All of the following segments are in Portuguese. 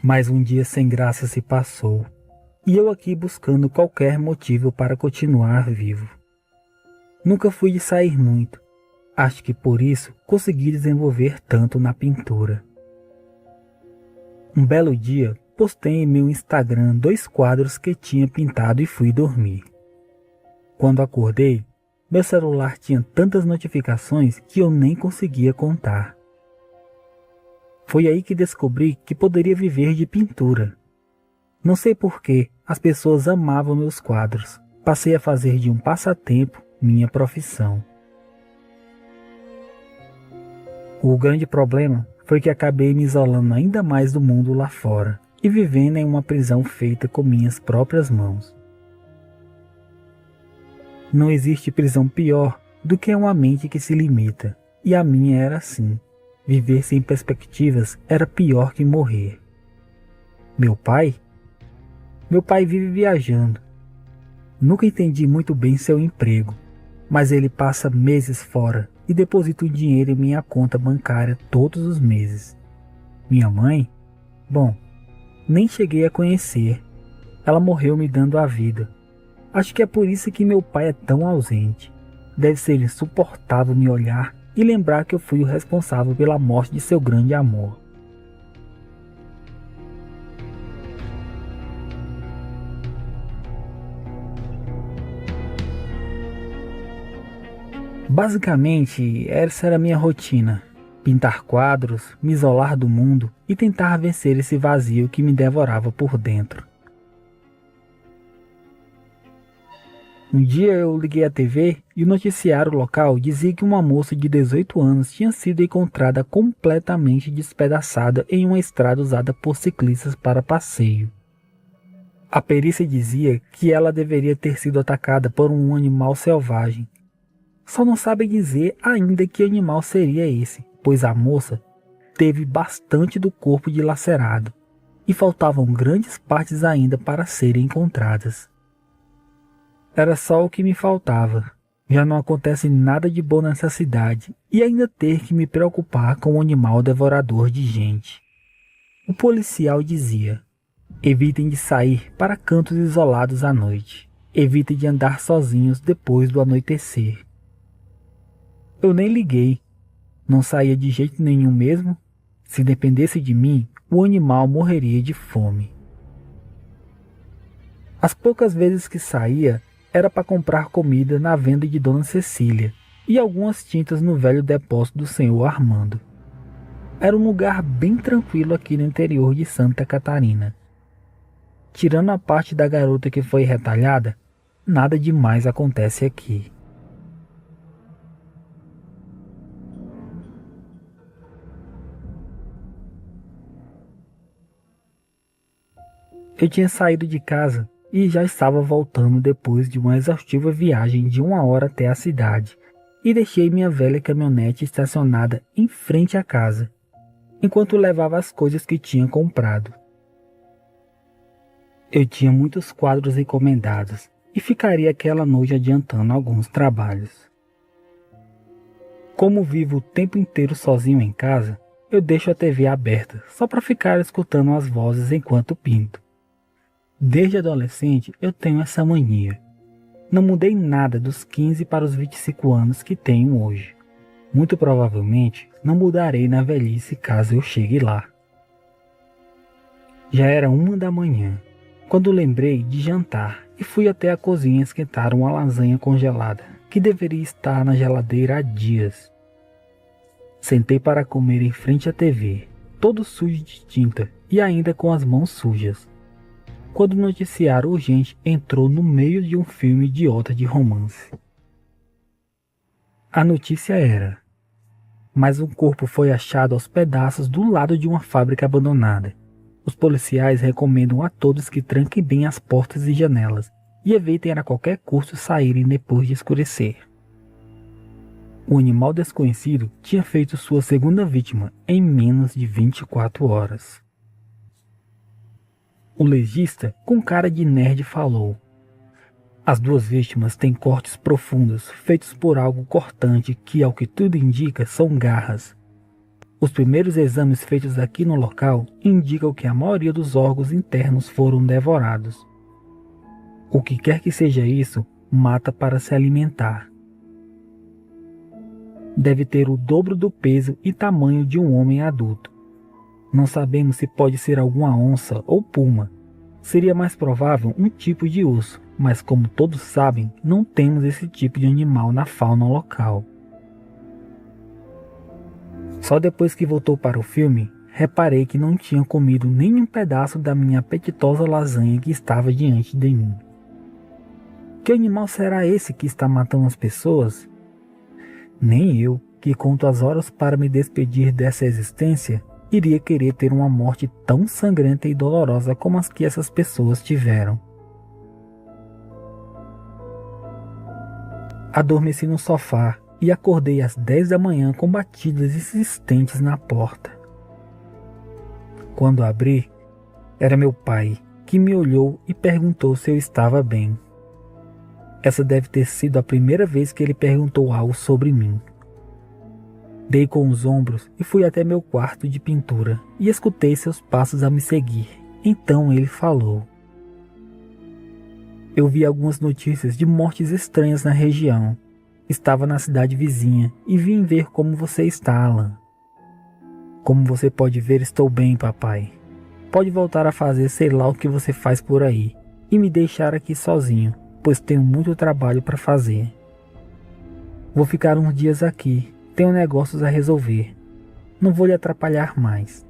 Mais um dia sem graça se passou, e eu aqui buscando qualquer motivo para continuar vivo. Nunca fui de sair muito, acho que por isso consegui desenvolver tanto na pintura. Um belo dia, postei em meu Instagram 2 quadros que tinha pintado e fui dormir. Quando acordei, meu celular tinha tantas notificações que eu nem conseguia contar. Foi aí que descobri que poderia viver de pintura. Não sei por que as pessoas amavam meus quadros. Passei a fazer de um passatempo minha profissão. O grande problema foi que acabei me isolando ainda mais do mundo lá fora e vivendo em uma prisão feita com minhas próprias mãos. Não existe prisão pior do que uma mente que se limita, e a minha era assim. Viver sem perspectivas era pior que morrer. Meu pai? Meu pai vive viajando. Nunca entendi muito bem seu emprego, mas ele passa meses fora e deposita o dinheiro em minha conta bancária todos os meses. Minha mãe? Bom, nem cheguei a conhecer. Ela morreu me dando a vida. Acho que é por isso que meu pai é tão ausente. Deve ser insuportável me olhar e lembrar que eu fui o responsável pela morte de seu grande amor. Basicamente, essa era a minha rotina. Pintar quadros, me isolar do mundo e tentar vencer esse vazio que me devorava por dentro. Um dia eu liguei a TV e o noticiário local dizia que uma moça de 18 anos tinha sido encontrada completamente despedaçada em uma estrada usada por ciclistas para passeio. A perícia dizia que ela deveria ter sido atacada por um animal selvagem. Só não sabe dizer ainda que animal seria esse, pois a moça teve bastante do corpo dilacerado e faltavam grandes partes ainda para serem encontradas. Era só o que me faltava. Já não acontece nada de bom nessa cidade e ainda ter que me preocupar com um animal devorador de gente. O policial dizia: evitem de sair para cantos isolados à noite. Evitem de andar sozinhos depois do anoitecer. Eu nem liguei. Não saía de jeito nenhum mesmo. Se dependesse de mim, o animal morreria de fome. As poucas vezes que saía, era para comprar comida na venda de Dona Cecília e algumas tintas no velho depósito do senhor Armando. Era um lugar bem tranquilo aqui no interior de Santa Catarina. Tirando a parte da garota que foi retalhada, nada demais acontece aqui. Eu tinha saído de casa e já estava voltando depois de uma exaustiva viagem de 1 hora até a cidade, e deixei minha velha caminhonete estacionada em frente à casa, enquanto levava as coisas que tinha comprado. Eu tinha muitos quadros encomendados e ficaria aquela noite adiantando alguns trabalhos. Como vivo o tempo inteiro sozinho em casa, eu deixo a TV aberta só para ficar escutando as vozes enquanto pinto. Desde adolescente eu tenho essa mania. Não mudei nada dos 15 para os 25 anos que tenho hoje. Muito provavelmente não mudarei na velhice caso eu chegue lá. Já era 1 da manhã, quando lembrei de jantar e fui até a cozinha esquentar uma lasanha congelada, que deveria estar na geladeira há dias. Sentei para comer em frente à TV, todo sujo de tinta e ainda com as mãos sujas, quando o noticiário urgente entrou no meio de um filme idiota de romance. A notícia era: mais um corpo foi achado aos pedaços do lado de uma fábrica abandonada. Os policiais recomendam a todos que tranquem bem as portas e janelas e evitem a qualquer custo saírem depois de escurecer. O animal desconhecido tinha feito sua segunda vítima em menos de 24 horas. O legista, com cara de nerd, falou: as 2 vítimas têm cortes profundos, feitos por algo cortante que, ao que tudo indica, são garras. Os primeiros exames feitos aqui no local indicam que a maioria dos órgãos internos foram devorados. O que quer que seja isso, mata para se alimentar. Deve ter o dobro do peso e tamanho de um homem adulto. Não sabemos se pode ser alguma onça ou puma. Seria mais provável um tipo de urso, mas como todos sabem, não temos esse tipo de animal na fauna local. Só depois que voltou para o filme, reparei que não tinha comido nenhum pedaço da minha apetitosa lasanha que estava diante de mim. Que animal será esse que está matando as pessoas? Nem eu, que conto as horas para me despedir dessa existência, iria querer ter uma morte tão sangrenta e dolorosa como as que essas pessoas tiveram. Adormeci no sofá e acordei às 10 da manhã com batidas insistentes na porta. Quando abri, era meu pai, que me olhou e perguntou se eu estava bem. Essa deve ter sido a primeira vez que ele perguntou algo sobre mim. Dei com os ombros e fui até meu quarto de pintura e escutei seus passos a me seguir. Então ele falou. Eu vi algumas notícias de mortes estranhas na região. Estava na cidade vizinha e vim ver como você está, Alan. Como você pode ver, estou bem, papai. Pode voltar a fazer sei lá o que você faz por aí e me deixar aqui sozinho, pois tenho muito trabalho para fazer. Vou ficar uns dias aqui, tenho negócios a resolver. Não vou lhe atrapalhar mais.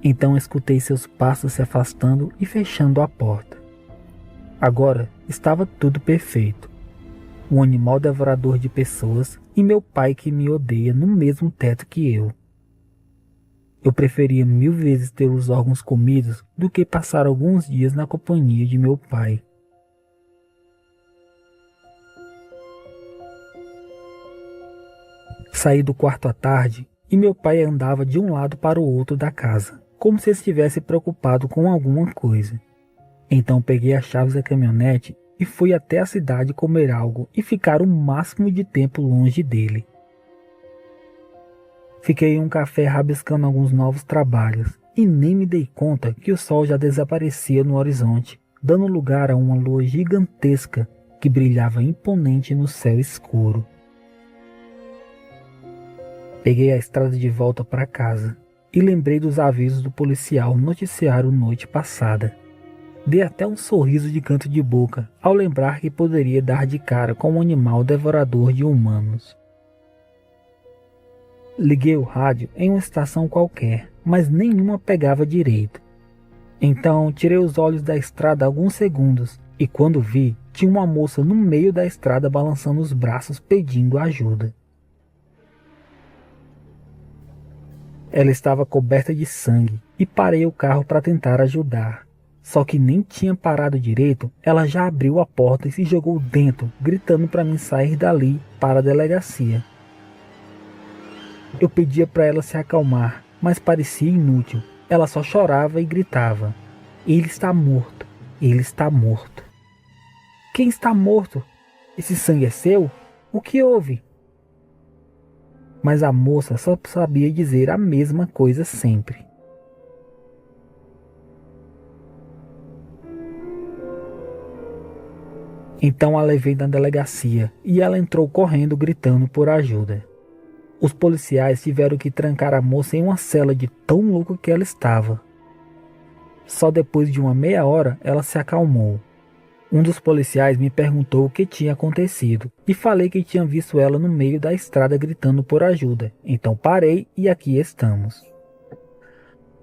Então escutei seus passos se afastando e fechando a porta. Agora estava tudo perfeito. Um animal devorador de pessoas e meu pai que me odeia no mesmo teto que eu. Eu preferia 1000 vezes ter os órgãos comidos do que passar alguns dias na companhia de meu pai. Saí do quarto à tarde e meu pai andava de um lado para o outro da casa, como se estivesse preocupado com alguma coisa. Então peguei as chaves da caminhonete e fui até a cidade comer algo e ficar o máximo de tempo longe dele. Fiquei em um café rabiscando alguns novos trabalhos e nem me dei conta que o sol já desaparecia no horizonte, dando lugar a uma lua gigantesca que brilhava imponente no céu escuro. Peguei a estrada de volta para casa e lembrei dos avisos do policial no noticiário noite passada. Dei até um sorriso de canto de boca ao lembrar que poderia dar de cara com um animal devorador de humanos. Liguei o rádio em uma estação qualquer, mas nenhuma pegava direito. Então tirei os olhos da estrada alguns segundos e quando vi, tinha uma moça no meio da estrada balançando os braços pedindo ajuda. Ela estava coberta de sangue e parei o carro para tentar ajudar. Só que nem tinha parado direito, ela já abriu a porta e se jogou dentro, gritando para mim sair dali para a delegacia. Eu pedia para ela se acalmar, mas parecia inútil. Ela só chorava e gritava. Ele está morto, ele está morto. Quem está morto? Esse sangue é seu? O que houve? Mas a moça só sabia dizer a mesma coisa sempre. Então a levei na delegacia e ela entrou correndo gritando por ajuda. Os policiais tiveram que trancar a moça em uma cela de tão louca que ela estava. Só depois de uma meia hora ela se acalmou. Um dos policiais me perguntou o que tinha acontecido e falei que tinha visto ela no meio da estrada gritando por ajuda. Então parei e aqui estamos.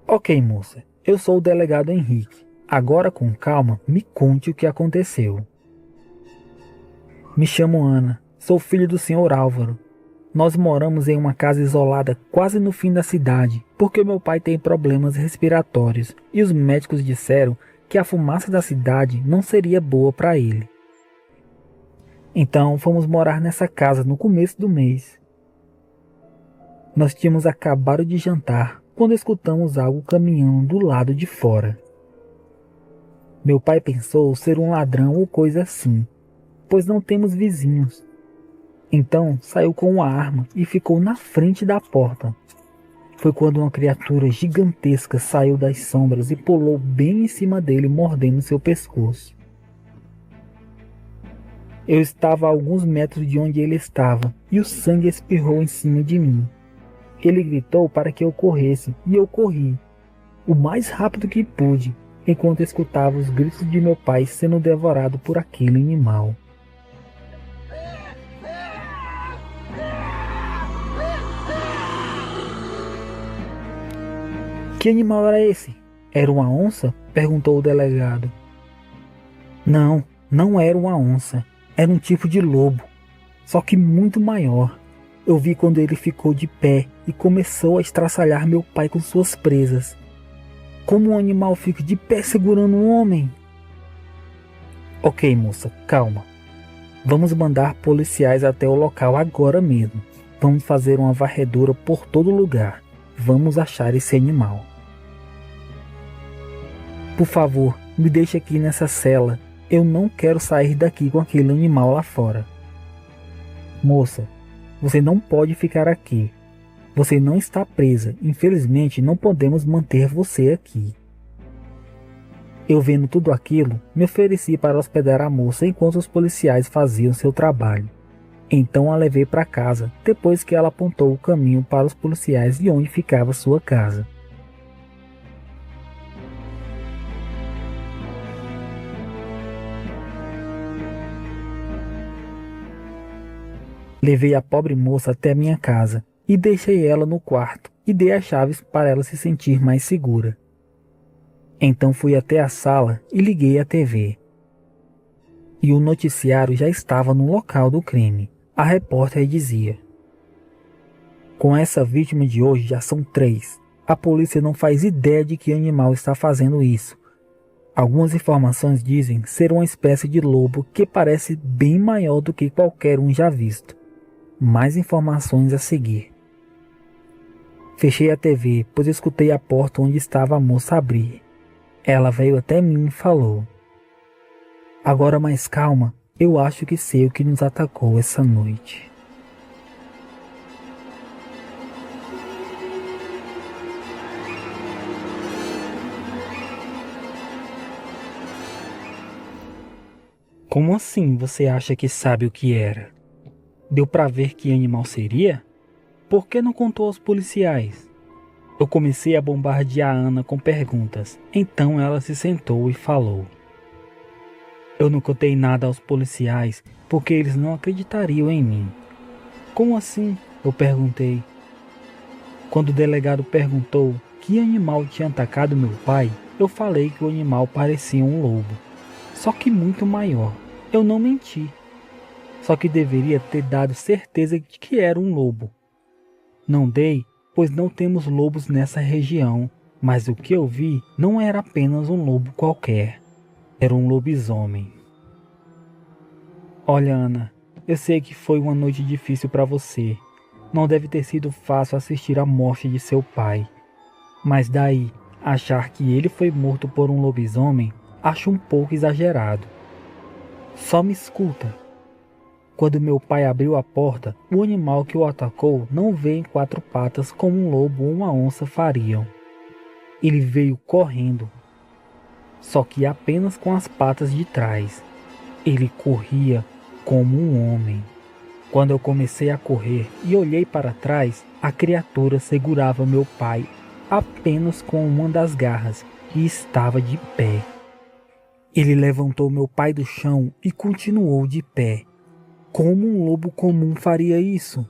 Ok, moça, eu sou o delegado Henrique. Agora com calma me conte o que aconteceu. Me chamo Ana, sou filho do Sr. Álvaro. Nós moramos em uma casa isolada quase no fim da cidade, porque meu pai tem problemas respiratórios e os médicos disseram que a fumaça da cidade não seria boa para ele. Então fomos morar nessa casa no começo do mês. Nós tínhamos acabado de jantar quando escutamos algo caminhando do lado de fora. Meu pai pensou ser um ladrão ou coisa assim, pois não temos vizinhos. Então saiu com uma arma e ficou na frente da porta. foi quando uma criatura gigantesca saiu das sombras e pulou bem em cima dele, mordendo seu pescoço. Eu estava a alguns metros de onde ele estava e o sangue espirrou em cima de mim. Ele gritou para que eu corresse e eu corri, o mais rápido que pude, enquanto escutava os gritos de meu pai sendo devorado por aquele animal. Que animal era esse? Era uma onça? Perguntou o delegado. Não, não era uma onça. Era um tipo de lobo, só que muito maior. Eu vi quando ele ficou de pé e começou a estraçalhar meu pai com suas presas. Como um animal fica de pé segurando um homem? Ok, moça, calma. Vamos mandar policiais até o local agora mesmo. Vamos fazer uma varredura por todo lugar. Vamos achar esse animal. Por favor, me deixe aqui nessa cela. Eu não quero sair daqui com aquele animal lá fora. Moça, você não pode ficar aqui. Você não está presa. Infelizmente, não podemos manter você aqui. Eu vendo tudo aquilo, me ofereci para hospedar a moça enquanto os policiais faziam seu trabalho. Então a levei para casa, depois que ela apontou o caminho para os policiais de onde ficava sua casa. Levei a pobre moça até minha casa e deixei ela no quarto e dei as chaves para ela se sentir mais segura. Então fui até a sala e liguei a TV. E o noticiário já estava no local do crime. A repórter dizia: com essa vítima de hoje já são 3. A polícia não faz ideia de que animal está fazendo isso. Algumas informações dizem ser uma espécie de lobo que parece bem maior do que qualquer um já visto. Mais informações a seguir. Fechei a TV, pois escutei a porta onde estava a moça abrir. Ela veio até mim e falou: agora mais calma, eu acho que sei o que nos atacou essa noite. Como assim você acha que sabe o que era? Deu pra ver que animal seria? Por que não contou aos policiais? Eu comecei a bombardear a Ana com perguntas. Então ela se sentou e falou: eu não contei nada aos policiais porque eles não acreditariam em mim. Como assim? Eu perguntei. Quando o delegado perguntou que animal tinha atacado meu pai, eu falei que o animal parecia um lobo, só que muito maior. Eu não menti. Só que deveria ter dado certeza de que era um lobo. Não dei, pois não temos lobos nessa região, mas o que eu vi não era apenas um lobo qualquer. Era um lobisomem. Olha, Ana, eu sei que foi uma noite difícil para você. Não deve ter sido fácil assistir à morte de seu pai. Mas daí, achar que ele foi morto por um lobisomem, acho um pouco exagerado. Só me escuta. Quando meu pai abriu a porta, o animal que o atacou não veio em 4 patas como um lobo ou uma onça fariam. Ele veio correndo, só que apenas com as patas de trás. Ele corria como um homem. Quando eu comecei a correr e olhei para trás, a criatura segurava meu pai apenas com uma das garras e estava de pé. Ele levantou meu pai do chão e continuou de pé. Como um lobo comum faria isso?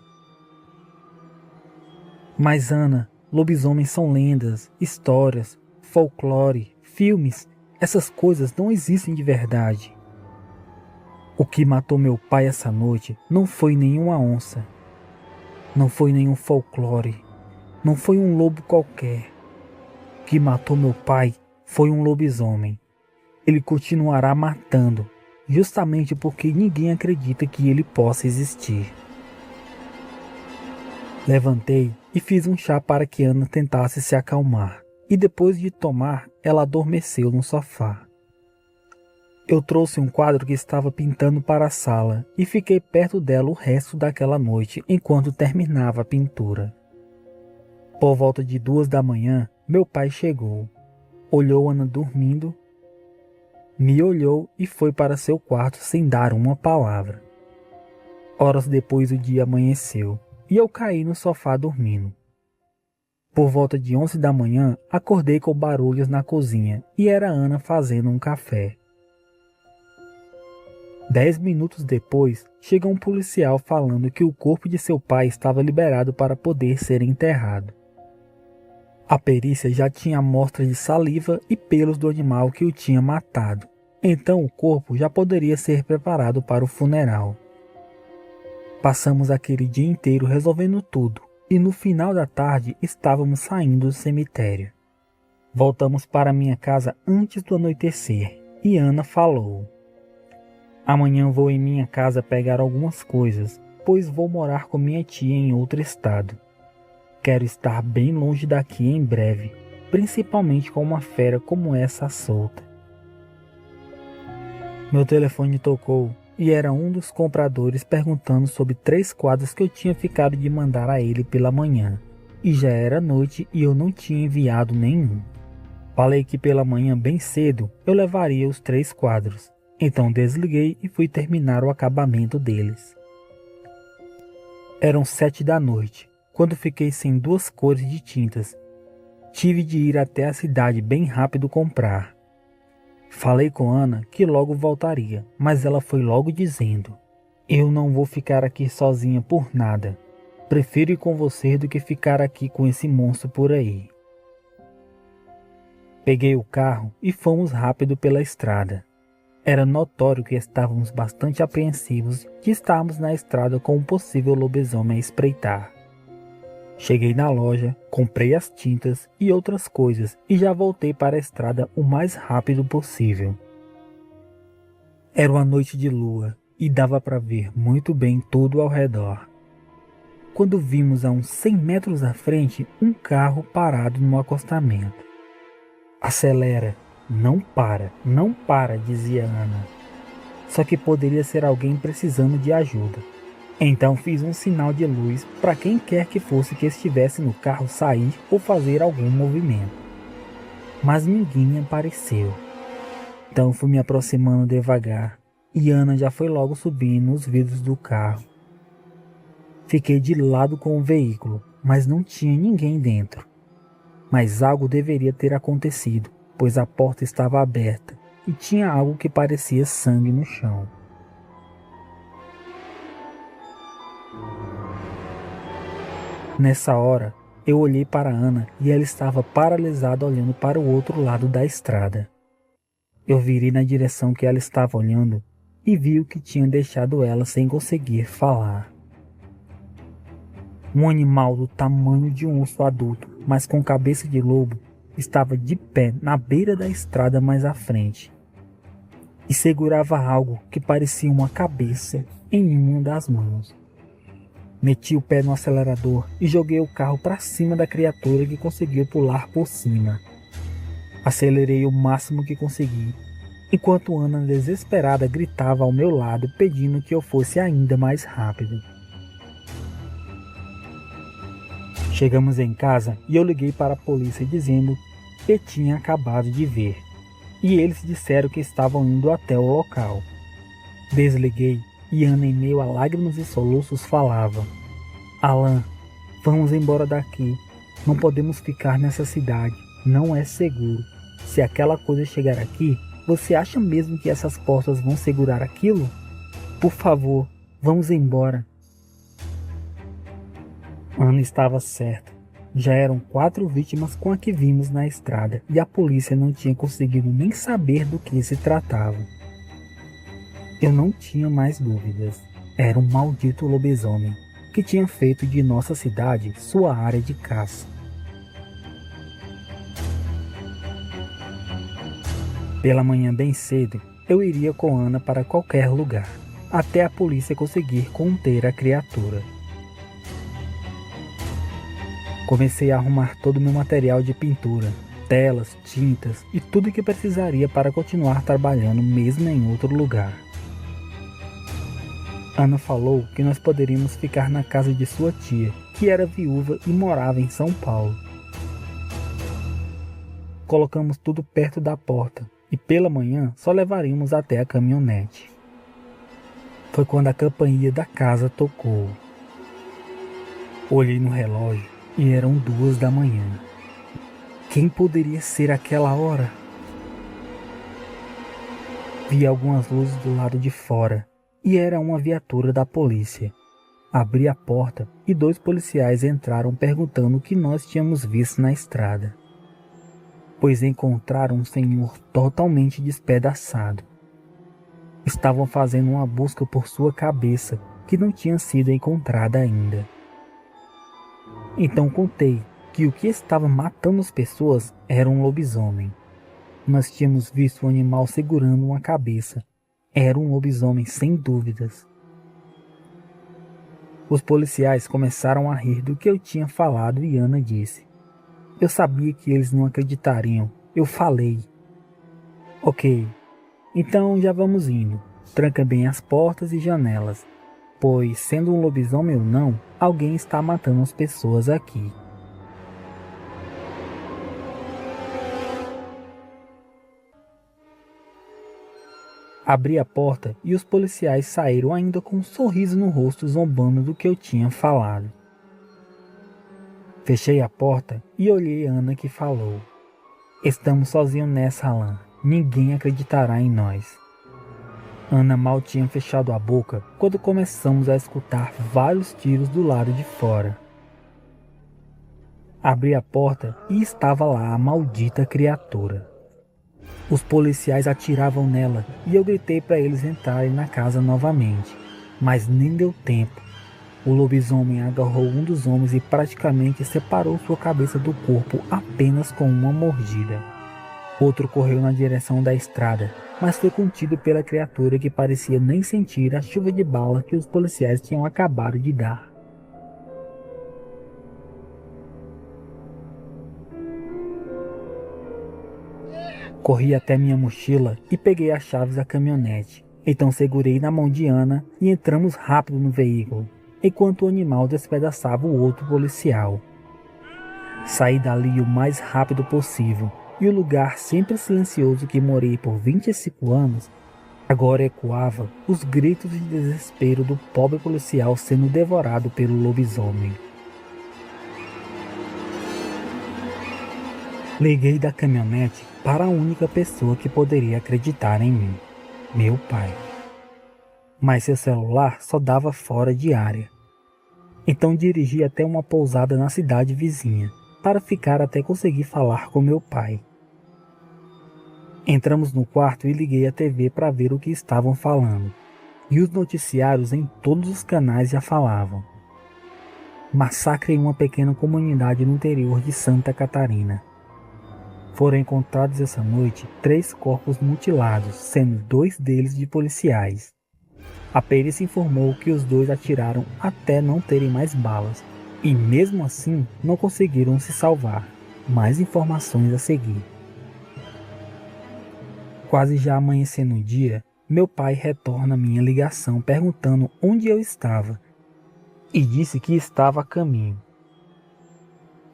Mas Ana, lobisomens são lendas, histórias, folclore, filmes. Essas coisas não existem de verdade. O que matou meu pai essa noite não foi nenhuma onça. Não foi nenhum folclore. Não foi um lobo qualquer. O que matou meu pai foi um lobisomem. Ele continuará matando, justamente porque ninguém acredita que ele possa existir. Levantei e fiz um chá para que Ana tentasse se acalmar, e depois de tomar, ela adormeceu no sofá. Eu trouxe um quadro que estava pintando para a sala e fiquei perto dela o resto daquela noite enquanto terminava a pintura. Por volta de 2 da manhã, meu pai chegou, olhou Ana dormindo, me olhou e foi para seu quarto sem dar uma palavra. Horas depois o dia amanheceu e eu caí no sofá dormindo. Por volta de 11 da manhã, acordei com barulhos na cozinha e era Ana fazendo um café. 10 minutos depois, chega um policial falando que o corpo de seu pai estava liberado para poder ser enterrado. A perícia já tinha amostras de saliva e pelos do animal que o tinha matado, então o corpo já poderia ser preparado para o funeral. Passamos aquele dia inteiro resolvendo tudo e no final da tarde estávamos saindo do cemitério. Voltamos para minha casa antes do anoitecer e Ana falou: "Amanhã vou em minha casa pegar algumas coisas, pois vou morar com minha tia em outro estado. Quero estar bem longe daqui em breve, principalmente com uma fera como essa solta." Meu telefone tocou e era um dos compradores perguntando sobre 3 quadros que eu tinha ficado de mandar a ele pela manhã. E já era noite e eu não tinha enviado nenhum. Falei que pela manhã bem cedo eu levaria os 3 quadros. Então desliguei e fui terminar o acabamento deles. Eram 7 da noite, quando fiquei sem 2 cores de tintas. Tive de ir até a cidade bem rápido comprar. Falei com Ana que logo voltaria, mas ela foi logo dizendo: "Eu não vou ficar aqui sozinha por nada. Prefiro ir com você do que ficar aqui com esse monstro por aí." Peguei o carro e fomos rápido pela estrada. Era notório que estávamos bastante apreensivos de estarmos na estrada com um possível lobisomem a espreitar. Cheguei na loja, comprei as tintas e outras coisas e já voltei para a estrada o mais rápido possível. Era uma noite de lua e dava para ver muito bem tudo ao redor. Quando vimos a uns 100 metros à frente um carro parado no acostamento. "Acelera, não para", dizia Ana. Só que poderia ser alguém precisando de ajuda. Então fiz um sinal de luz para quem quer que fosse que estivesse no carro sair ou fazer algum movimento. Mas ninguém apareceu. Então fui me aproximando devagar e Ana já foi logo subindo os vidros do carro. Fiquei de lado com o veículo, mas não tinha ninguém dentro. Mas algo deveria ter acontecido, pois a porta estava aberta e tinha algo que parecia sangue no chão. Nessa hora, eu olhei para Ana e ela estava paralisada olhando para o outro lado da estrada. Eu virei na direção que ela estava olhando e vi o que tinha deixado ela sem conseguir falar. Um animal do tamanho de um urso adulto, mas com cabeça de lobo, estava de pé na beira da estrada mais à frente e segurava algo que parecia uma cabeça em uma das mãos. Meti o pé no acelerador e joguei o carro para cima da criatura que conseguiu pular por cima. Acelerei o máximo que consegui, enquanto Ana desesperada gritava ao meu lado pedindo que eu fosse ainda mais rápido. Chegamos em casa e eu liguei para a polícia dizendo que tinha acabado de ver, e eles disseram que estavam indo até o local. Desliguei e Ana, em meio a lágrimas e soluços, falava: "Alan, vamos embora daqui. Não podemos ficar nessa cidade. Não é seguro. Se aquela coisa chegar aqui, você acha mesmo que essas portas vão segurar aquilo? Por favor, vamos embora." Ana estava certa. Já eram 4 vítimas com a que vimos na estrada e a polícia não tinha conseguido nem saber do que se tratava. Eu não tinha mais dúvidas. Era um maldito lobisomem que tinha feito de nossa cidade sua área de caça. Pela manhã bem cedo, eu iria com Ana para qualquer lugar, até a polícia conseguir conter a criatura. Comecei a arrumar todo o meu material de pintura, telas, tintas e tudo que precisaria para continuar trabalhando mesmo em outro lugar. Ana falou que nós poderíamos ficar na casa de sua tia, que era viúva e morava em São Paulo. Colocamos tudo perto da porta e pela manhã só levaríamos até a caminhonete. Foi quando a campainha da casa tocou. Olhei no relógio e eram 2 da manhã. Quem poderia ser aquela hora? Vi algumas luzes do lado de fora e era uma viatura da polícia. Abri a porta e 2 policiais entraram perguntando o que nós tínhamos visto na estrada, pois encontraram um senhor totalmente despedaçado. Estavam fazendo uma busca por sua cabeça, que não tinha sido encontrada ainda. Então contei que o que estava matando as pessoas era um lobisomem. Nós tínhamos visto o animal segurando uma cabeça. Era um lobisomem, sem dúvidas. Os policiais começaram a rir do que eu tinha falado e Ana disse: eu sabia que eles não acreditariam. Eu falei. Ok, então já vamos indo. Tranca bem as portas e janelas, pois, sendo um lobisomem ou não, alguém está matando as pessoas aqui. Abri a porta e os policiais saíram ainda com um sorriso no rosto, zombando do que eu tinha falado. Fechei a porta e olhei Ana, que falou: estamos sozinhos nessa, Alan. Ninguém acreditará em nós. Ana mal tinha fechado a boca quando começamos a escutar vários tiros do lado de fora. Abri a porta e estava lá a maldita criatura. Os policiais atiravam nela e eu gritei para eles entrarem na casa novamente, mas nem deu tempo. O lobisomem agarrou um dos homens e praticamente separou sua cabeça do corpo apenas com uma mordida. Outro correu na direção da estrada, mas foi contido pela criatura, que parecia nem sentir a chuva de bala que os policiais tinham acabado de dar. Corri até minha mochila e peguei as chaves da caminhonete. Então segurei na mão de Ana e entramos rápido no veículo, enquanto o animal despedaçava o outro policial. Saí dali o mais rápido possível, e o lugar sempre silencioso que morei por 25 anos, agora ecoava os gritos de desespero do pobre policial sendo devorado pelo lobisomem. Liguei da caminhonete para a única pessoa que poderia acreditar em mim, meu pai. Mas seu celular só dava fora de área. Então dirigi até uma pousada na cidade vizinha, para ficar até conseguir falar com meu pai. Entramos no quarto e liguei a TV para ver o que estavam falando, e os noticiários em todos os canais já falavam: massacre em uma pequena comunidade no interior de Santa Catarina. Foram encontrados essa noite 3 corpos mutilados, sendo 2 deles de policiais. A perícia informou que os 2 atiraram até não terem mais balas, e mesmo assim não conseguiram se salvar. Mais informações a seguir. Quase já amanhecendo o dia, meu pai retorna minha ligação perguntando onde eu estava, e disse que estava a caminho.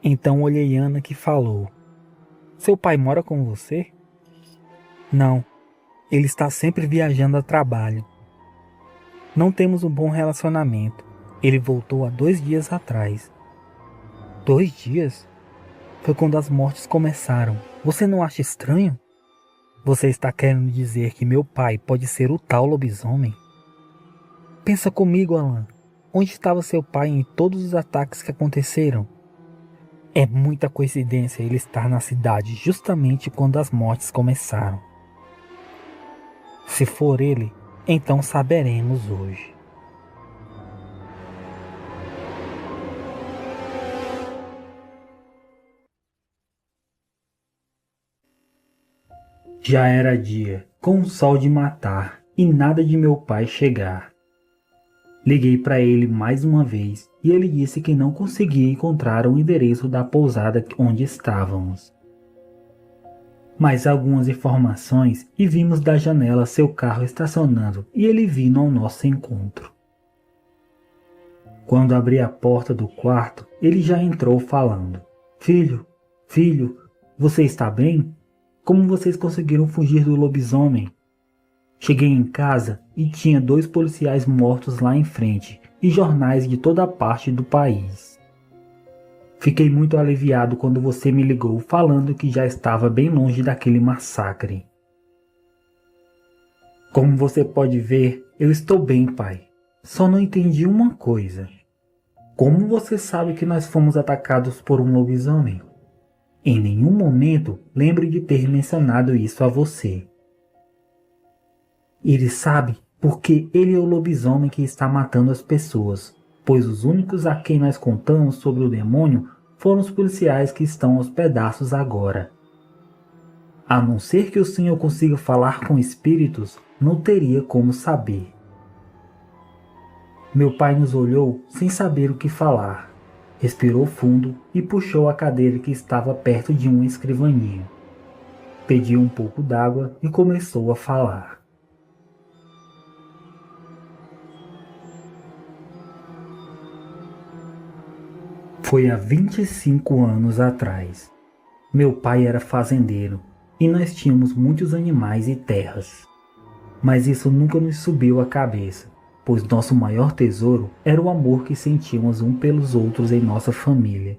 Então olhei Ana, que falou: seu pai mora com você? Não, ele está sempre viajando a trabalho. Não temos um bom relacionamento. Ele voltou há 2 dias atrás. 2 dias? Foi quando as mortes começaram. Você não acha estranho? Você está querendo dizer que meu pai pode ser o tal lobisomem? Pensa comigo, Alan. Onde estava seu pai em todos os ataques que aconteceram? É muita coincidência ele estar na cidade justamente quando as mortes começaram. Se for ele, então saberemos hoje. Já era dia, com o sol de matar e nada de meu pai chegar. Liguei para ele mais uma vez e ele disse que não conseguia encontrar o endereço da pousada onde estávamos. Mais algumas informações e vimos da janela seu carro estacionando e ele vindo ao nosso encontro. Quando abri a porta do quarto, ele já entrou falando: Filho, filho, você está bem? Como vocês conseguiram fugir do lobisomem? Cheguei em casa e tinha 2 policiais mortos lá em frente e jornais de toda parte do país. Fiquei muito aliviado quando você me ligou falando que já estava bem longe daquele massacre. Como você pode ver, eu estou bem, pai. Só não entendi uma coisa. Como você sabe que nós fomos atacados por um lobisomem? Em nenhum momento lembro de ter mencionado isso a você. Ele sabe porque ele é o lobisomem que está matando as pessoas, pois os únicos a quem nós contamos sobre o demônio foram os policiais que estão aos pedaços agora. A não ser que o senhor consiga falar com espíritos, não teria como saber. Meu pai nos olhou sem saber o que falar. Respirou fundo e puxou a cadeira que estava perto de uma escrivaninha. Pediu um pouco d'água e começou a falar. Foi há 25 anos atrás. Meu pai era fazendeiro e nós tínhamos muitos animais e terras. Mas isso nunca nos subiu à cabeça, pois nosso maior tesouro era o amor que sentíamos um pelos outros em nossa família.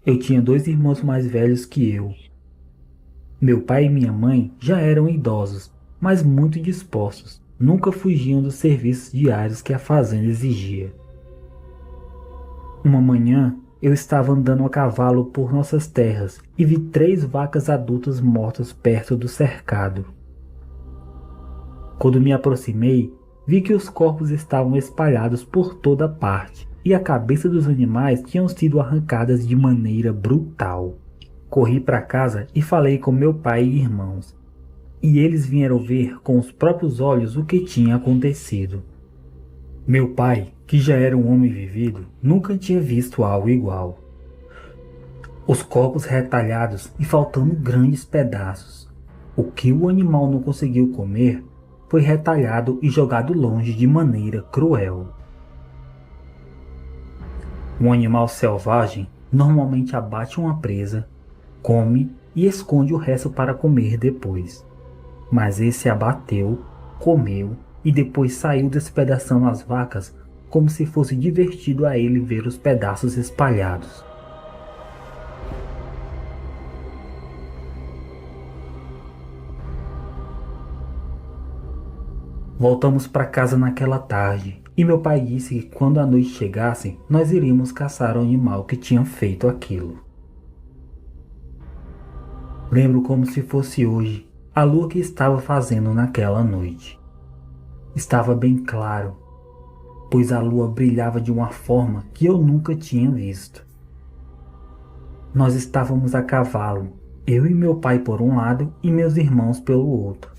Eu tinha 2 irmãos mais velhos que eu. Meu pai e minha mãe já eram idosos, mas muito dispostos, nunca fugiam dos serviços diários que a fazenda exigia. Uma manhã, eu estava andando a cavalo por nossas terras e vi 3 vacas adultas mortas perto do cercado. Quando me aproximei, vi que os corpos estavam espalhados por toda parte e a cabeça dos animais tinham sido arrancadas de maneira brutal. Corri para casa e falei com meu pai e irmãos, e eles vieram ver com os próprios olhos o que tinha acontecido. Meu pai, que já era um homem vivido, nunca tinha visto algo igual. Os corpos retalhados e faltando grandes pedaços. O que o animal não conseguiu comer foi retalhado e jogado longe de maneira cruel. Um animal selvagem normalmente abate uma presa, come e esconde o resto para comer depois. Mas esse abateu, comeu e depois saiu despedaçando as vacas como se fosse divertido a ele ver os pedaços espalhados. Voltamos para casa naquela tarde e meu pai disse que quando a noite chegasse, nós iríamos caçar o animal que tinha feito aquilo. Lembro como se fosse hoje a lua que estava fazendo naquela noite. Estava bem claro, pois a lua brilhava de uma forma que eu nunca tinha visto. Nós estávamos a cavalo, eu e meu pai por um lado e meus irmãos pelo outro.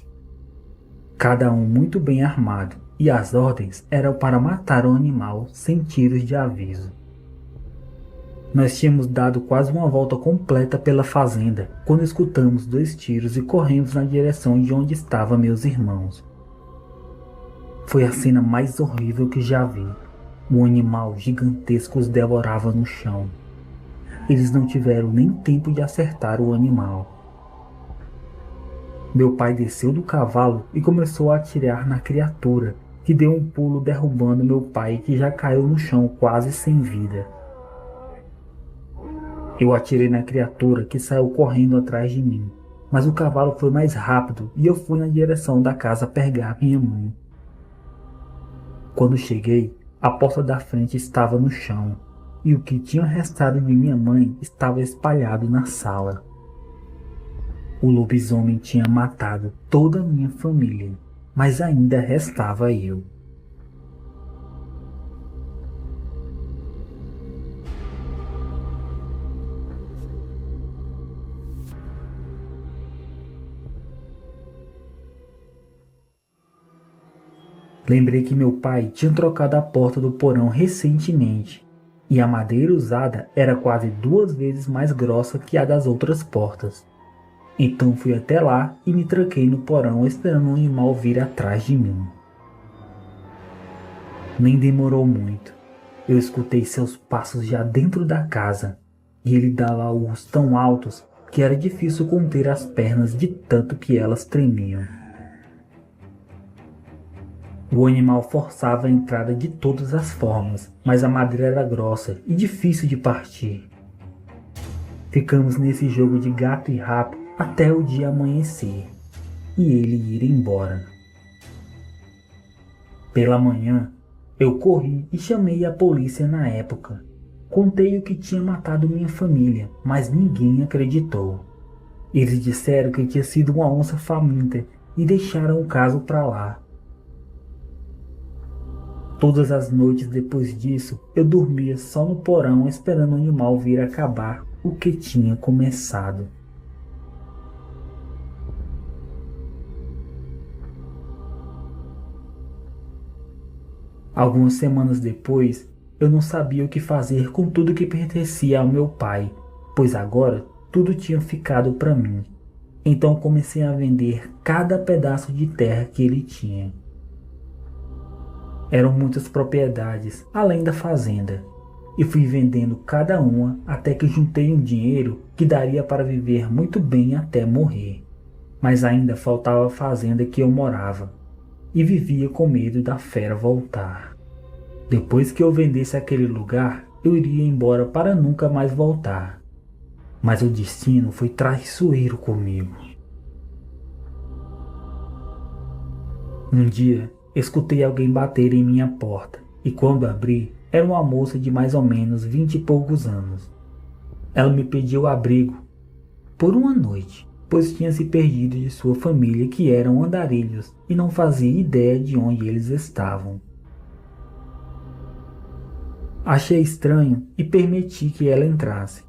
Cada um muito bem armado, e as ordens eram para matar o animal sem tiros de aviso. Nós tínhamos dado quase uma volta completa pela fazenda quando escutamos 2 tiros e corremos na direção de onde estavam meus irmãos. Foi a cena mais horrível que já vi. Um animal gigantesco os devorava no chão. Eles não tiveram nem tempo de acertar o animal. Meu pai desceu do cavalo e começou a atirar na criatura, que deu um pulo derrubando meu pai, que já caiu no chão quase sem vida. Eu atirei na criatura, que saiu correndo atrás de mim, mas o cavalo foi mais rápido e eu fui na direção da casa pegar minha mãe. Quando cheguei, a porta da frente estava no chão e o que tinha restado de minha mãe estava espalhado na sala. O lobisomem tinha matado toda a minha família, mas ainda restava eu. Lembrei que meu pai tinha trocado a porta do porão recentemente, e a madeira usada era quase 2 vezes mais grossa que a das outras portas. Então fui até lá e me tranquei no porão esperando o animal vir atrás de mim. Nem demorou muito. Eu escutei seus passos já dentro da casa, e ele dava urros tão altos que era difícil conter as pernas de tanto que elas tremiam. O animal forçava a entrada de todas as formas, mas a madeira era grossa e difícil de partir. Ficamos nesse jogo de gato e rato até o dia amanhecer, e ele ir embora. Pela manhã, eu corri e chamei a polícia na época. Contei o que tinha matado minha família, mas ninguém acreditou. Eles disseram que tinha sido uma onça faminta e deixaram o caso para lá. Todas as noites depois disso, eu dormia só no porão esperando o animal vir acabar o que tinha começado. Algumas semanas depois, eu não sabia o que fazer com tudo que pertencia ao meu pai, pois agora tudo tinha ficado para mim. Então comecei a vender cada pedaço de terra que ele tinha. Eram muitas propriedades, além da fazenda, e fui vendendo cada uma até que juntei um dinheiro que daria para viver muito bem até morrer. Mas ainda faltava a fazenda que eu morava, e vivia com medo da fera voltar. Depois que eu vendesse aquele lugar, eu iria embora para nunca mais voltar. Mas o destino foi traiçoeiro comigo. Um dia, escutei alguém bater em minha porta, e quando abri, era uma moça de mais ou menos 20 e poucos anos. Ela me pediu abrigo por uma noite, pois tinha se perdido de sua família, que eram andarilhos, e não fazia ideia de onde eles estavam. Achei estranho e permiti que ela entrasse.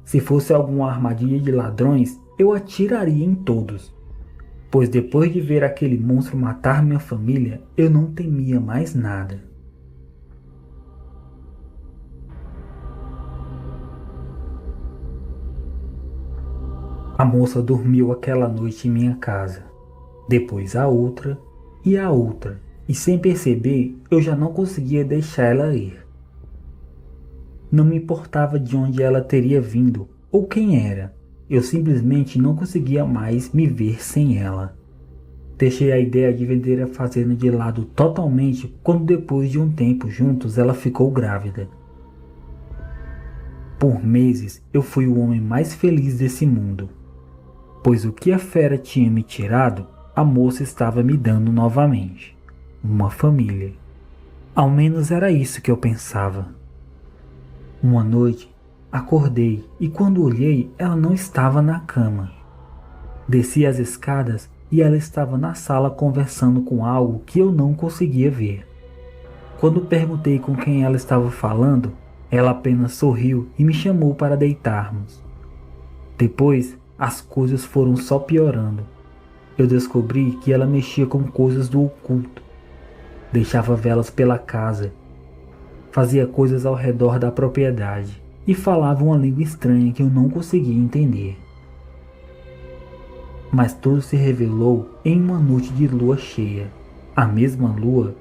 Se fosse alguma armadilha de ladrões, eu atiraria em todos, pois depois de ver aquele monstro matar minha família, eu não temia mais nada. A moça dormiu aquela noite em minha casa, depois a outra, e sem perceber, eu já não conseguia deixar ela ir. Não me importava de onde ela teria vindo ou quem era, eu simplesmente não conseguia mais me ver sem ela. Deixei a ideia de vender a fazenda de lado totalmente quando depois de um tempo juntos ela ficou grávida. Por meses eu fui o homem mais feliz desse mundo, pois o que a fera tinha me tirado, a moça estava me dando novamente, uma família. Ao menos era isso que eu pensava. Uma noite, acordei e quando olhei, ela não estava na cama. Desci as escadas e ela estava na sala conversando com algo que eu não conseguia ver. Quando perguntei com quem ela estava falando, ela apenas sorriu e me chamou para deitarmos. Depois, as coisas foram só piorando. Eu descobri que ela mexia com coisas do oculto. Deixava velas pela casa. Fazia coisas ao redor da propriedade e falava uma língua estranha que eu não conseguia entender. Mas tudo se revelou em uma noite de lua cheia, a mesma lua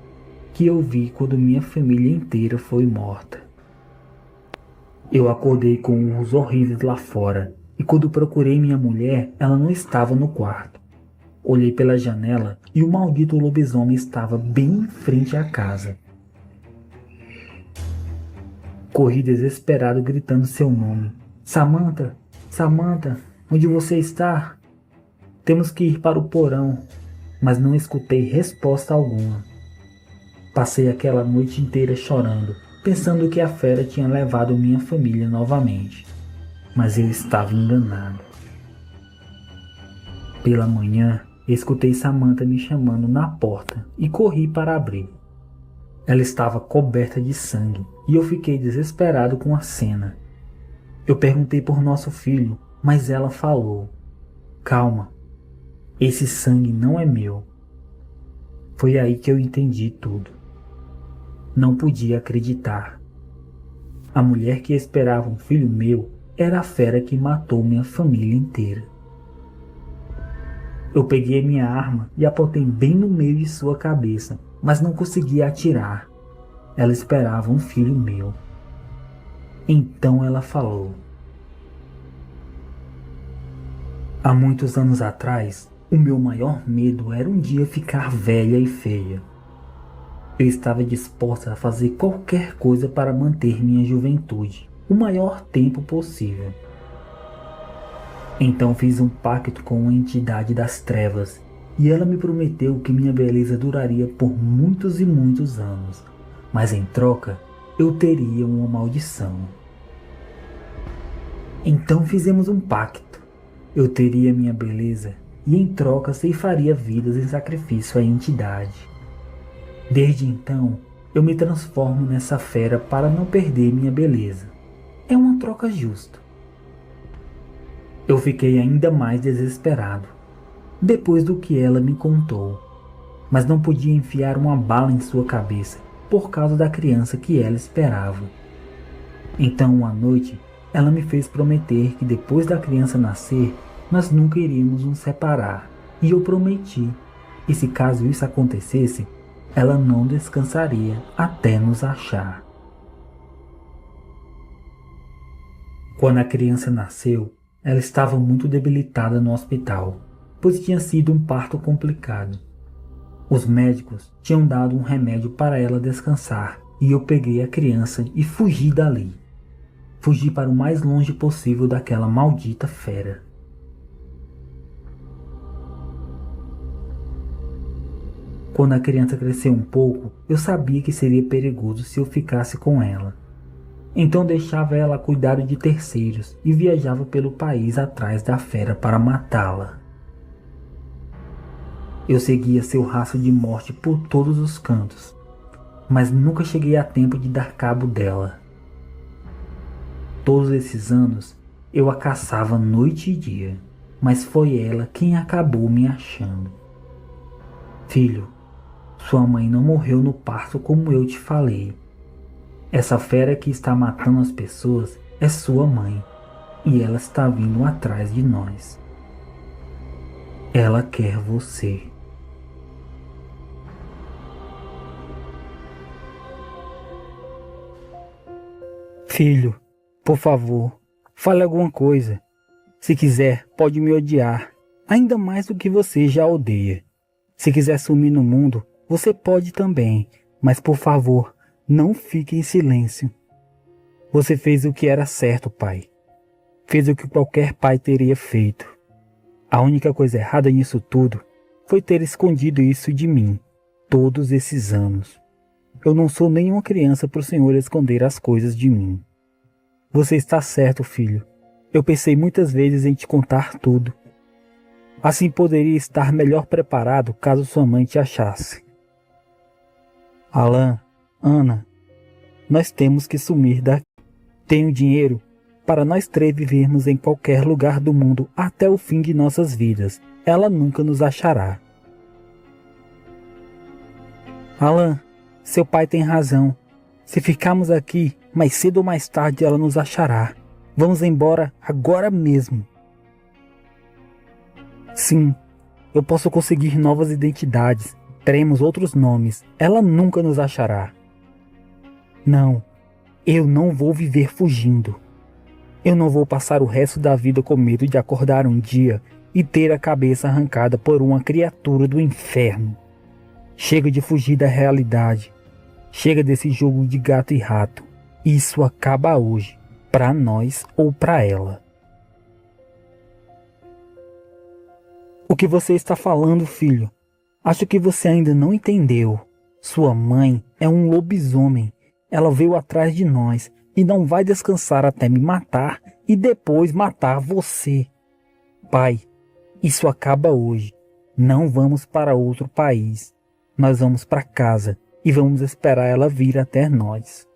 que eu vi quando minha família inteira foi morta. Eu acordei com urros horríveis lá fora, e quando procurei minha mulher, ela não estava no quarto. Olhei pela janela e o maldito lobisomem estava bem em frente à casa. Corri desesperado gritando seu nome. Samantha, Samantha, onde você está? Temos que ir para o porão, mas não escutei resposta alguma. Passei aquela noite inteira chorando, pensando que a fera tinha levado minha família novamente, mas eu estava enganado. Pela manhã, escutei Samantha me chamando na porta e corri para abrir. Ela estava coberta de sangue e eu fiquei desesperado com a cena. Eu perguntei por nosso filho, mas ela falou: "Calma, esse sangue não é meu." Foi aí que eu entendi tudo. Não podia acreditar. A mulher que esperava um filho meu era a fera que matou minha família inteira. Eu peguei minha arma e apontei bem no meio de sua cabeça, mas não conseguia atirar. ela esperava um filho meu. Então ela falou: há muitos anos atrás, o meu maior medo era um dia ficar velha e feia. Eu estava disposta a fazer qualquer coisa para manter minha juventude o maior tempo possível. Então fiz um pacto com uma entidade das trevas e ela me prometeu que minha beleza duraria por muitos e muitos anos, mas em troca eu teria uma maldição. Então fizemos um pacto. Eu teria minha beleza e em troca ceifaria vidas em sacrifício à entidade. Desde então, eu me transformo nessa fera para não perder minha beleza. É uma troca justa. Eu fiquei ainda mais desesperado, depois do que ela me contou, mas não podia enfiar uma bala em sua cabeça por causa da criança que ela esperava. Então, uma noite, ela me fez prometer que depois da criança nascer, nós nunca iríamos nos separar, e eu prometi, e se caso isso acontecesse, ela não descansaria até nos achar. Quando a criança nasceu, ela estava muito debilitada no hospital, pois tinha sido um parto complicado. Os médicos tinham dado um remédio para ela descansar e eu peguei a criança e fugi dali. Fugi para o mais longe possível daquela maldita fera. Quando a criança cresceu um pouco, eu sabia que seria perigoso se eu ficasse com ela. Então deixava ela a cuidado de terceiros e viajava pelo país atrás da fera para matá-la. Eu seguia seu rastro de morte por todos os cantos, mas nunca cheguei a tempo de dar cabo dela. Todos esses anos eu a caçava noite e dia, mas foi ela quem acabou me achando. Filho, sua mãe não morreu no parto como eu te falei. Essa fera que está matando as pessoas é sua mãe e ela está vindo atrás de nós. Ela quer você. Filho, por favor, fale alguma coisa. Se quiser, pode me odiar, ainda mais do que você já odeia. Se quiser sumir no mundo, você pode também, mas por favor, não fique em silêncio. Você fez o que era certo, pai. Fez o que qualquer pai teria feito. A única coisa errada nisso tudo foi ter escondido isso de mim todos esses anos. Eu não sou nenhuma criança para o Senhor esconder as coisas de mim. Você está certo, filho. Eu pensei muitas vezes em te contar tudo. Assim poderia estar melhor preparado caso sua mãe te achasse. Alan, Ana, nós temos que sumir daqui. Tenho dinheiro para nós três vivermos em qualquer lugar do mundo até o fim de nossas vidas. Ela nunca nos achará. Alan, seu pai tem razão. Se ficarmos aqui, mais cedo ou mais tarde ela nos achará. Vamos embora agora mesmo. Sim, eu posso conseguir novas identidades. Teremos outros nomes. Ela nunca nos achará. Não, eu não vou viver fugindo. Eu não vou passar o resto da vida com medo de acordar um dia e ter a cabeça arrancada por uma criatura do inferno. Chega de fugir da realidade. Chega desse jogo de gato e rato. Isso acaba hoje, para nós ou para ela. O que você está falando, filho? Acho que você ainda não entendeu. Sua mãe é um lobisomem. Ela veio atrás de nós e não vai descansar até me matar e depois matar você. Pai, isso acaba hoje. Não vamos para outro país. Nós vamos para casa e vamos esperar ela vir até nós.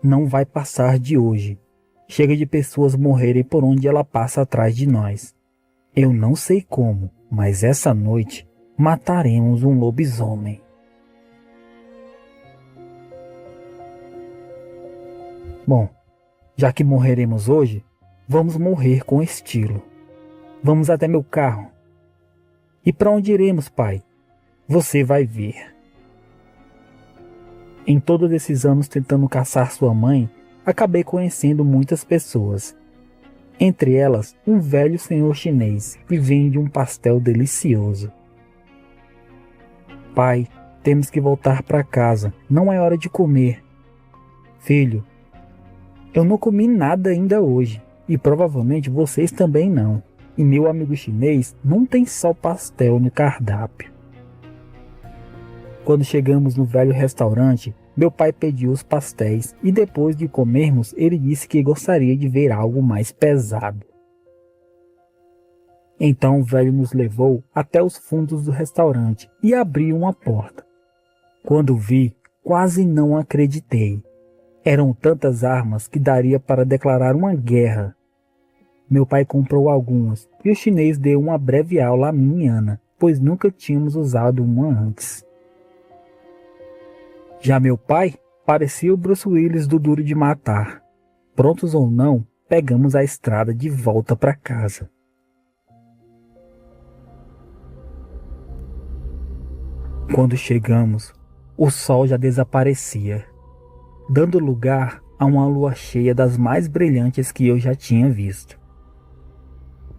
Não vai passar de hoje. Chega de pessoas morrerem por onde ela passa atrás de nós. Eu não sei como, mas essa noite mataremos um lobisomem. Bom, já que morreremos hoje, vamos morrer com estilo. Vamos até meu carro. E para onde iremos, pai? Você vai ver. Em todos esses anos tentando caçar sua mãe, acabei conhecendo muitas pessoas. Entre elas, um velho senhor chinês que vende um pastel delicioso. Pai, temos que voltar para casa, não é hora de comer. Filho, eu não comi nada ainda hoje, e provavelmente vocês também não. E meu amigo chinês não tem só pastel no cardápio. Quando chegamos no velho restaurante, meu pai pediu os pastéis e depois de comermos, ele disse que gostaria de ver algo mais pesado. Então o velho nos levou até os fundos do restaurante e abriu uma porta. Quando vi, quase não acreditei. Eram tantas armas que daria para declarar uma guerra. Meu pai comprou algumas e o chinês deu uma breve aula à mim e Ana, pois nunca tínhamos usado uma antes. Já meu pai parecia o Bruce Willis do Duro de Matar. Prontos ou não, pegamos a estrada de volta para casa. Quando chegamos, o sol já desaparecia, dando lugar a uma lua cheia das mais brilhantes que eu já tinha visto.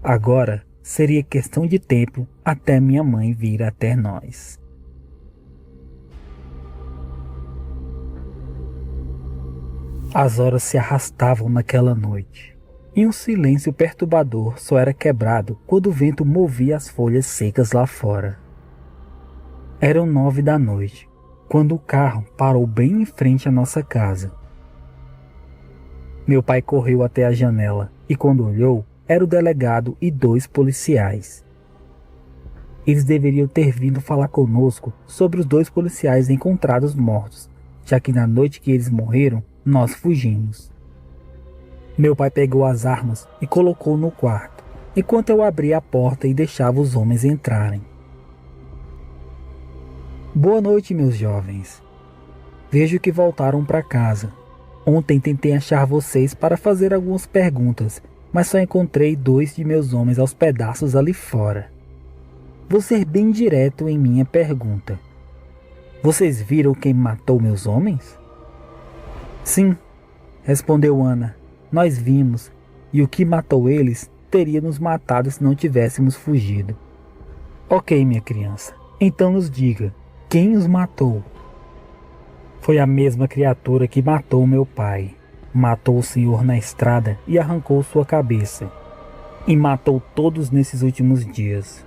Agora seria questão de tempo até minha mãe vir até nós. As horas se arrastavam naquela noite, e um silêncio perturbador só era quebrado quando o vento movia as folhas secas lá fora. Eram 9 da noite, quando o carro parou bem em frente à nossa casa. Meu pai correu até a janela e quando olhou, era o delegado e 2 policiais. Eles deveriam ter vindo falar conosco sobre os 2 policiais encontrados mortos, já que na noite que eles morreram, nós fugimos. Meu pai pegou as armas e colocou no quarto, enquanto eu abria a porta e deixava os homens entrarem. Boa noite, meus jovens. Vejo que voltaram para casa. Ontem tentei achar vocês para fazer algumas perguntas, mas só encontrei 2 de meus homens aos pedaços ali fora. Vou ser bem direto em minha pergunta. Vocês viram quem matou meus homens? Sim, respondeu Ana. Nós vimos, e o que matou eles teria nos matado se não tivéssemos fugido. Ok, minha criança, então nos diga, quem os matou? Foi a mesma criatura que matou meu pai. Matou o senhor na estrada e arrancou sua cabeça. E matou todos nesses últimos dias.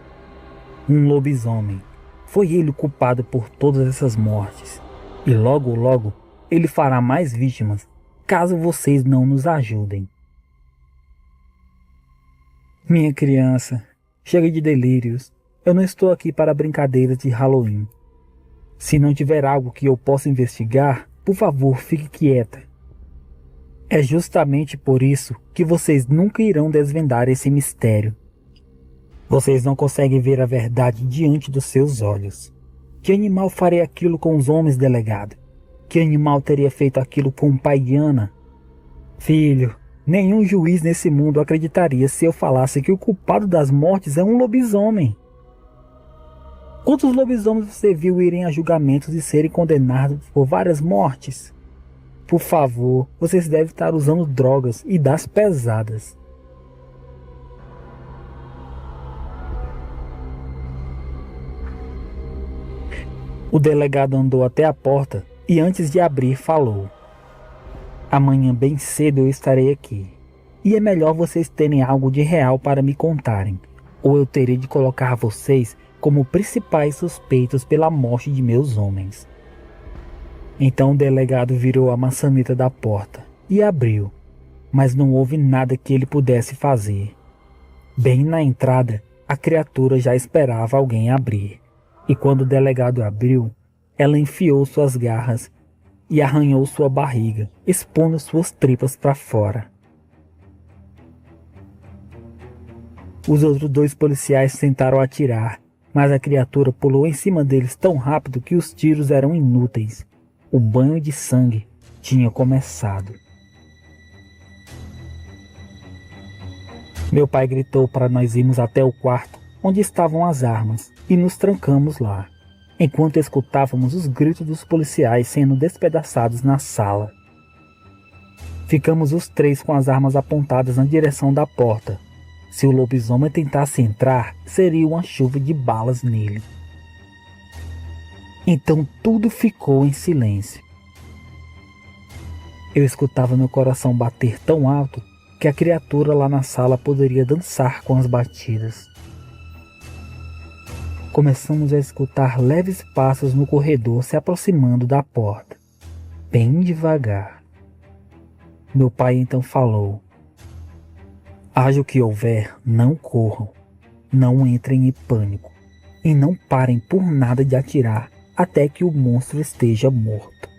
Um lobisomem. Foi ele o culpado por todas essas mortes. E logo, logo, ele fará mais vítimas, caso vocês não nos ajudem. Minha criança, chega de delírios. Eu não estou aqui para brincadeiras de Halloween. Se não tiver algo que eu possa investigar, por favor, fique quieta. É justamente por isso que vocês nunca irão desvendar esse mistério. Vocês não conseguem ver a verdade diante dos seus olhos. Que animal faria aquilo com os homens, delegado? Que animal teria feito aquilo com o pai de Ana? Filho, nenhum juiz nesse mundo acreditaria se eu falasse que o culpado das mortes é um lobisomem. Quantos lobisomens você viu irem a julgamentos e serem condenados por várias mortes? Por favor, vocês devem estar usando drogas e das pesadas. O delegado andou até a porta e antes de abrir falou. Amanhã bem cedo eu estarei aqui. E é melhor vocês terem algo de real para me contarem, ou eu terei de colocar vocês como principais suspeitos pela morte de meus homens. Então o delegado virou a maçaneta da porta e abriu, mas não houve nada que ele pudesse fazer. Bem na entrada, a criatura já esperava alguém abrir, e quando o delegado abriu, ela enfiou suas garras e arranhou sua barriga, expondo suas tripas para fora. Os outros 2 policiais tentaram atirar, mas a criatura pulou em cima deles tão rápido que os tiros eram inúteis. O banho de sangue tinha começado. Meu pai gritou para nós irmos até o quarto onde estavam as armas e nos trancamos lá. enquanto escutávamos os gritos dos policiais sendo despedaçados na sala. Ficamos os três com as armas apontadas na direção da porta. Se o lobisomem tentasse entrar, seria uma chuva de balas nele. Então tudo ficou em silêncio. Eu escutava meu coração bater tão alto que a criatura lá na sala poderia dançar com as batidas. Começamos a escutar leves passos no corredor se aproximando da porta, bem devagar. Meu pai então falou: haja o que houver, não corram, não entrem em pânico e não parem por nada de atirar até que o monstro esteja morto.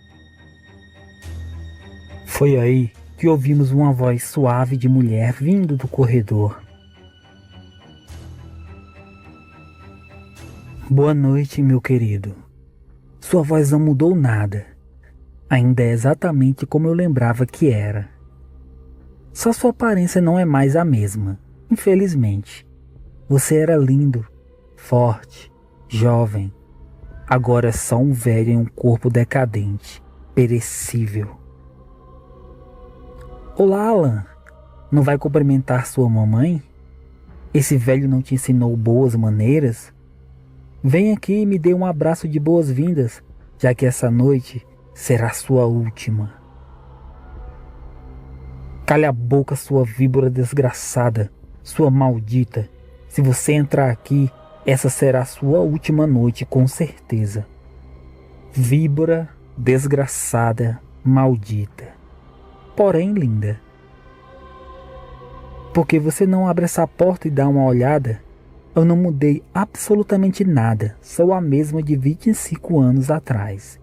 Foi aí que ouvimos uma voz suave de mulher vindo do corredor. Boa noite, meu querido. Sua voz não mudou nada. Ainda é exatamente como eu lembrava que era. Só sua aparência não é mais a mesma, infelizmente. Você era lindo, forte, jovem. Agora é só um velho em um corpo decadente, perecível. Olá, Alan. Não vai cumprimentar sua mamãe? Esse velho não te ensinou boas maneiras? Vem aqui e me dê um abraço de boas-vindas, já que essa noite será sua última. Calha a boca, sua víbora desgraçada, sua maldita. Se você entrar aqui, essa será sua última noite com certeza. Víbora desgraçada, maldita. Porém, linda. Por que você não abre essa porta e dá uma olhada? Eu não mudei absolutamente nada, sou a mesma de 25 anos atrás.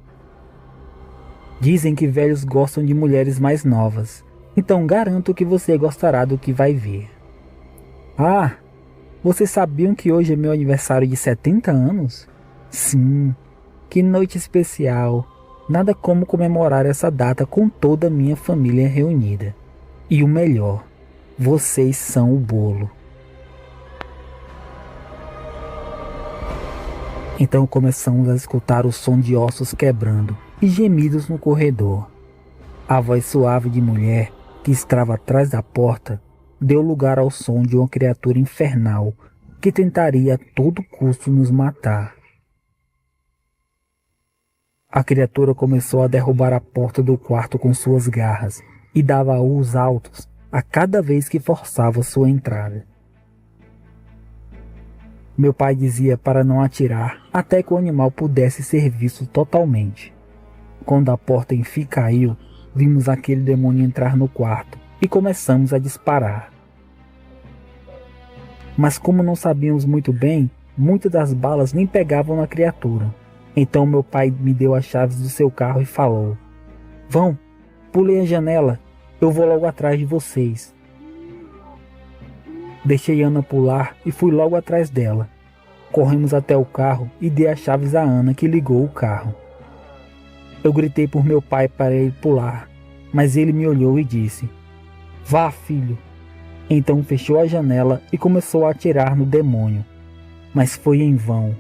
Dizem que velhos gostam de mulheres mais novas, então garanto que você gostará do que vai ver. Ah, vocês sabiam que hoje é meu aniversário de 70 anos? Sim, que noite especial. Nada como comemorar essa data com toda a minha família reunida. E o melhor, vocês são o bolo. Então começamos a escutar o som de ossos quebrando e gemidos no corredor. A voz suave de mulher que estava atrás da porta deu lugar ao som de uma criatura infernal que tentaria a todo custo nos matar. A criatura começou a derrubar a porta do quarto com suas garras e dava urros altos a cada vez que forçava sua entrada. Meu pai dizia para não atirar até que o animal pudesse ser visto totalmente. Quando a porta enfim caiu, vimos aquele demônio entrar no quarto e começamos a disparar. Mas como não sabíamos muito bem, muitas das balas nem pegavam na criatura. Então meu pai me deu as chaves do seu carro e falou: vão, pulem a janela, eu vou logo atrás de vocês. Deixei Ana pular e fui logo atrás dela. Corremos até o carro e dei as chaves a Ana, que ligou o carro. Eu gritei por meu pai para ele pular, mas ele me olhou e disse: vá, filho. Então fechou a janela e começou a atirar no demônio, mas foi em vão.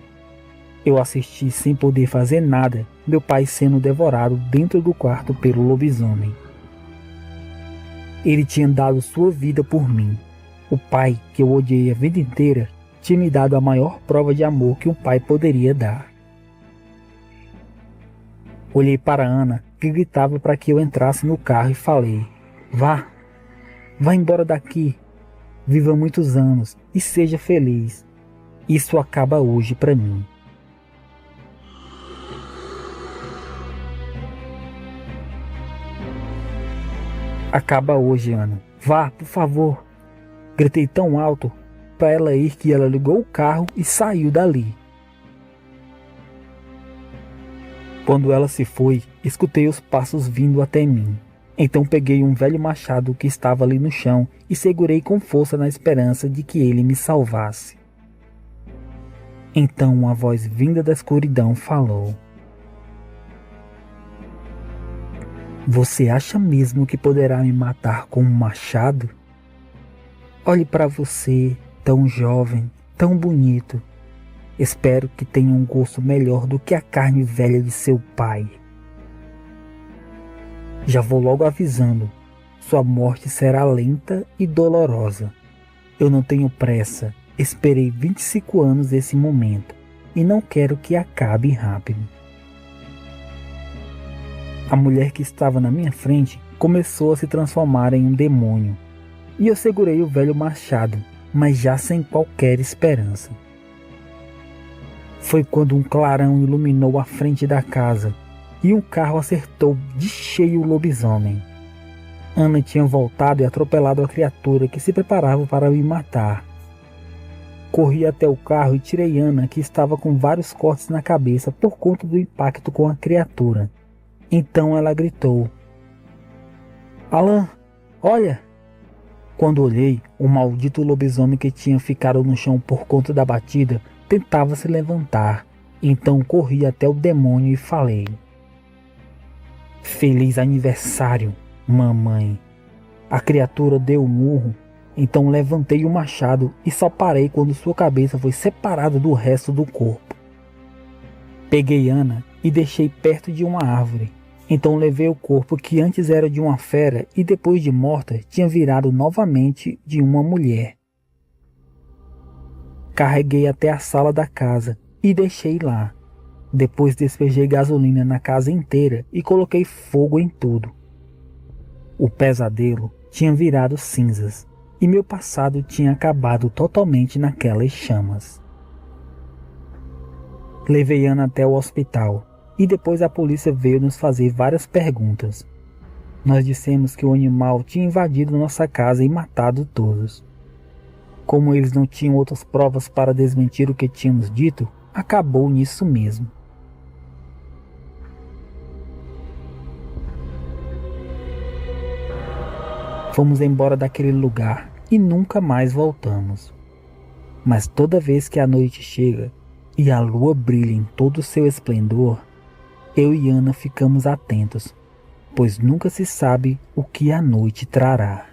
Eu assisti sem poder fazer nada, meu pai sendo devorado dentro do quarto pelo lobisomem. Ele tinha dado sua vida por mim. O pai, que eu odiei a vida inteira, tinha me dado a maior prova de amor que um pai poderia dar. Olhei para Ana, que gritava para que eu entrasse no carro e falei: vá embora daqui, viva muitos anos e seja feliz. Isso acaba hoje para mim. Acaba hoje, Ana. Vá, por favor. Gritei tão alto para ela ir que ela ligou o carro e saiu dali. Quando ela se foi, escutei os passos vindo até mim. Então peguei um velho machado que estava ali no chão e segurei com força na esperança de que ele me salvasse. Então uma voz vinda da escuridão falou: você acha mesmo que poderá me matar com um machado? Olhe para você, tão jovem, tão bonito. Espero que tenha um gosto melhor do que a carne velha de seu pai. Já vou logo avisando, sua morte será lenta e dolorosa. Eu não tenho pressa, esperei 25 anos esse momento e não quero que acabe rápido. A mulher que estava na minha frente começou a se transformar em um demônio e eu segurei o velho machado, mas já sem qualquer esperança. Foi quando um clarão iluminou a frente da casa e um carro acertou de cheio o lobisomem. Ana tinha voltado e atropelado a criatura que se preparava para me matar. Corri até o carro e tirei Ana, que estava com vários cortes na cabeça por conta do impacto com a criatura. Então ela gritou: "Alan, olha!" Quando olhei, o maldito lobisomem que tinha ficado no chão por conta da batida tentava se levantar. Então corri até o demônio e falei: "Feliz aniversário, mamãe." A criatura deu um murro, então levantei o machado e só parei quando sua cabeça foi separada do resto do corpo. Peguei Ana e deixei perto de uma árvore. Então levei o corpo, que antes era de uma fera e depois de morta tinha virado novamente de uma mulher. Carreguei até a sala da casa e deixei lá. Depois despejei gasolina na casa inteira e coloquei fogo em tudo. O pesadelo tinha virado cinzas e meu passado tinha acabado totalmente naquelas chamas. Levei Ana até o hospital e depois a polícia veio nos fazer várias perguntas. Nós dissemos que o animal tinha invadido nossa casa e matado todos. Como eles não tinham outras provas para desmentir o que tínhamos dito, acabou nisso mesmo. Fomos embora daquele lugar e nunca mais voltamos. Mas toda vez que a noite chega e a lua brilha em todo o seu esplendor, eu e Ana ficamos atentos, pois nunca se sabe o que a noite trará.